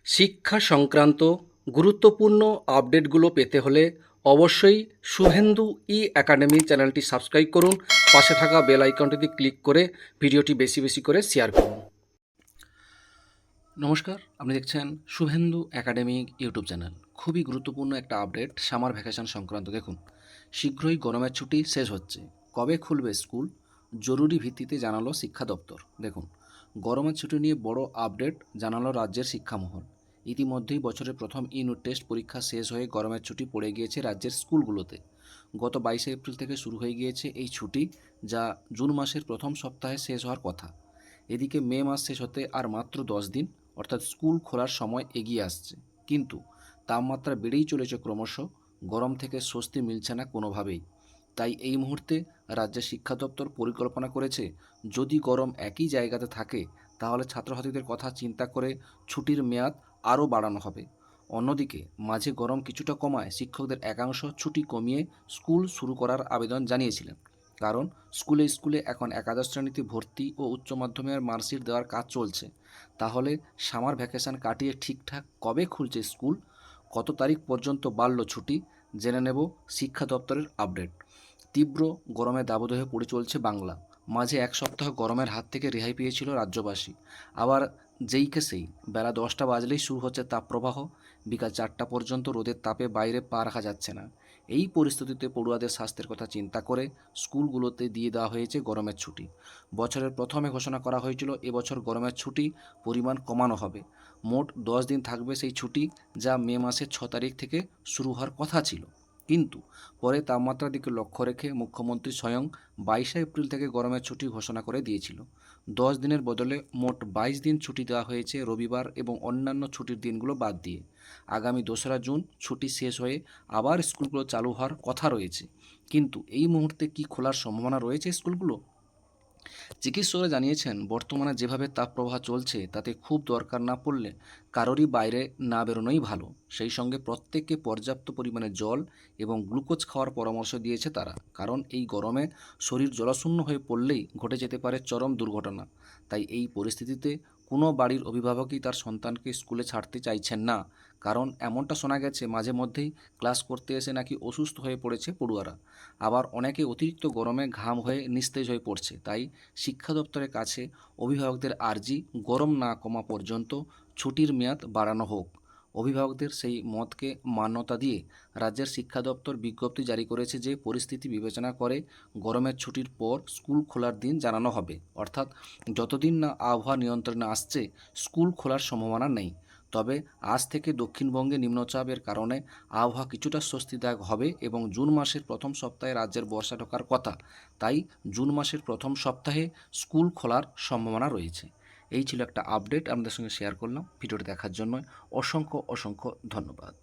শিক্ষা সংক্রান্ত গুরুত্বপূর্ণ আপডেটগুলো পেতে হলে অবশ্যই শুভেন্দু ই একাডেমি চ্যানেলটি সাবস্ক্রাইব করুন। পাশে থাকা বেল আইকনটিতে ক্লিক করে ভিডিওটি বেশি বেশি করে শেয়ার করুন। নমস্কার, আপনি দেখছেন শুভেন্দু একাডেমি ইউটিউব চ্যানেল। খুবই গুরুত্বপূর্ণ একটা আপডেট সামার ভ্যাকেশন সংক্রান্ত। দেখুন, শীঘ্রই গরমের ছুটি শেষ হচ্ছে। কবে খুলবে স্কুল? জরুরি ভিত্তিতে জানালো শিক্ষা দপ্তর। দেখুন, গরমের ছুটি নিয়ে বড় আপডেট জানালো রাজ্যের শিক্ষামহল। ইতিমধ্যেই বছরের প্রথম ইউনিট টেস্ট পরীক্ষা শেষ হয়ে গরমের ছুটি পড়ে গিয়েছে রাজ্যের স্কুলগুলোতে। গত 22 এপ্রিল থেকে শুরু হয়ে গিয়েছে এই ছুটি, যা জুন মাসের প্রথম সপ্তাহে শেষ হওয়ার কথা। এদিকে মে মাস শেষ হতে আর মাত্র 10 দিন, অর্থাৎ স্কুল খোলার সময় এগিয়ে আসছে। কিন্তু তাপমাত্রা বেড়েই চলেছে ক্রমশ। গরম থেকে স্বস্তি মিলছে না কোনোভাবেই। তাই এই মুহূর্তে রাজ্যের শিক্ষা দপ্তর পরিকল্পনা করেছে, যদি গরম একই জায়গাতে থাকে তাহলে ছাত্রছাত্রীদের কথা চিন্তা করে ছুটির মেয়াদ আরও বাড়ানো হবে। অন্যদিকে মাঝে গরম কিছুটা কমায় শিক্ষকদের একাংশ ছুটি কমিয়ে স্কুল শুরু করার আবেদন জানিয়েছিলেন। কারণ স্কুলে স্কুলে এখন একাদশ শ্রেণীতে ভর্তি ও উচ্চ মাধ্যমিকের মার্কশিট দেওয়ার কাজ চলছে। তাহলে সামার ভ্যাকেশন কাটিয়ে ঠিকঠাক কবে খুলছে স্কুল, কত তারিখ পর্যন্ত বাড়ল ছুটি, জেনে নেব শিক্ষা দপ্তরের আপডেট। তীব্র গরমের দাবদাহে পড়ে চলছে বাংলা। মাঝে এক সপ্তাহ গরমের হাত থেকে রেহাই পেয়েছিল রাজ্যবাসী। আবার যেইকে সেই বেলা 10টা বাজলেই শুরু হচ্ছে তাপপ্রবাহ। বিকাল 4টা পর্যন্ত রোদের তাপে বাইরে পা রাখা যাচ্ছে না। এই পরিস্থিতিতে পড়ুয়াদের স্বাস্থ্যের কথা চিন্তা করে স্কুলগুলোতে দিয়ে দেওয়া হয়েছে গরমের ছুটি। বছরের প্রথমে ঘোষণা করা হয়েছিল এবছর গরমের ছুটি পরিমাণ কমানো হবে। মোট 10 দিন থাকবে সেই ছুটি, যা মে মাসের 6 তারিখ থেকে শুরু হওয়ার কথা ছিল। কিন্তু পরে তাপমাত্রার দিকে লক্ষ্য রেখে মুখ্যমন্ত্রী স্বয়ং 22 এপ্রিল থেকে গরমের ছুটি ঘোষণা করে দিয়েছিল। 10 দিনের বদলে মোট 22 দিন ছুটি দেওয়া হয়েছে, রবিবার এবং অন্যান্য ছুটির দিনগুলো বাদ দিয়ে। আগামী 2রা জুন ছুটি শেষ হয়ে আবার স্কুলগুলো চালু হওয়ার কথা রয়েছে। কিন্তু এই মুহূর্তে কি খোলার সম্ভাবনা রয়েছে স্কুলগুলো? চিকিৎসকরা জানিয়েছেন, বর্তমানে যেভাবে তাপপ্রবাহ চলছে তাতে খুব দরকার না পড়লে কারোরই বাইরে না বেরোনোই ভালো। সেই সঙ্গে প্রত্যেককে পর্যাপ্ত পরিমাণে জল এবং গ্লুকোজ খাওয়ার পরামর্শ দিয়েছে তারা। কারণ এই গরমে শরীর জলশূন্য হয়ে পড়লেই ঘটে যেতে পারে চরম দুর্ঘটনা। তাই এই পরিস্থিতিতে কোনো বাড়ির অভিভাবকই তার সন্তানকে স্কুলে ছাড়তে চাইছেন না। কারণ এমনটা শোনা গেছে মাঝে মধ্যেই ক্লাস করতে এসে নাকি অসুস্থ হয়ে পড়েছে পড়ুয়ারা। আবার অনেকে অতিরিক্ত গরমে ঘাম হয়ে নিস্তেজ হয়ে পড়ছে। তাই শিক্ষা দপ্তরের কাছে অভিভাবকদের আর্জি, গরম না কমা পর্যন্ত ছুটির মেয়াদ বাড়ানো হোক। অভিভাবকদের সেই মতকে মান্যতা দিয়ে রাজ্যের শিক্ষা দপ্তর বিজ্ঞপ্তি জারি করেছে যে পরিস্থিতি বিবেচনা করে গরমের ছুটির পর স্কুল খোলার দিন জানানো হবে। অর্থাৎ যতদিন না আবহাওয়া নিয়ন্ত্রণে আসছে স্কুল খোলার সম্ভাবনা নেই। তবে আজ থেকে দক্ষিণবঙ্গে নিম্নচাপের কারণে আবহাওয়া কিছুটা স্বস্তিদায়ক হবে এবং জুন মাসের প্রথম সপ্তাহে রাজ্যের বর্ষা ঢোকার কথা। তাই জুন মাসের প্রথম সপ্তাহে স্কুল খোলার সম্ভাবনা রয়েছে। এই ছিল একটা আপডেট আপনাদের সঙ্গে শেয়ার করলাম। ভিডিওটি দেখার জন্য অসংখ্য অসংখ্য ধন্যবাদ।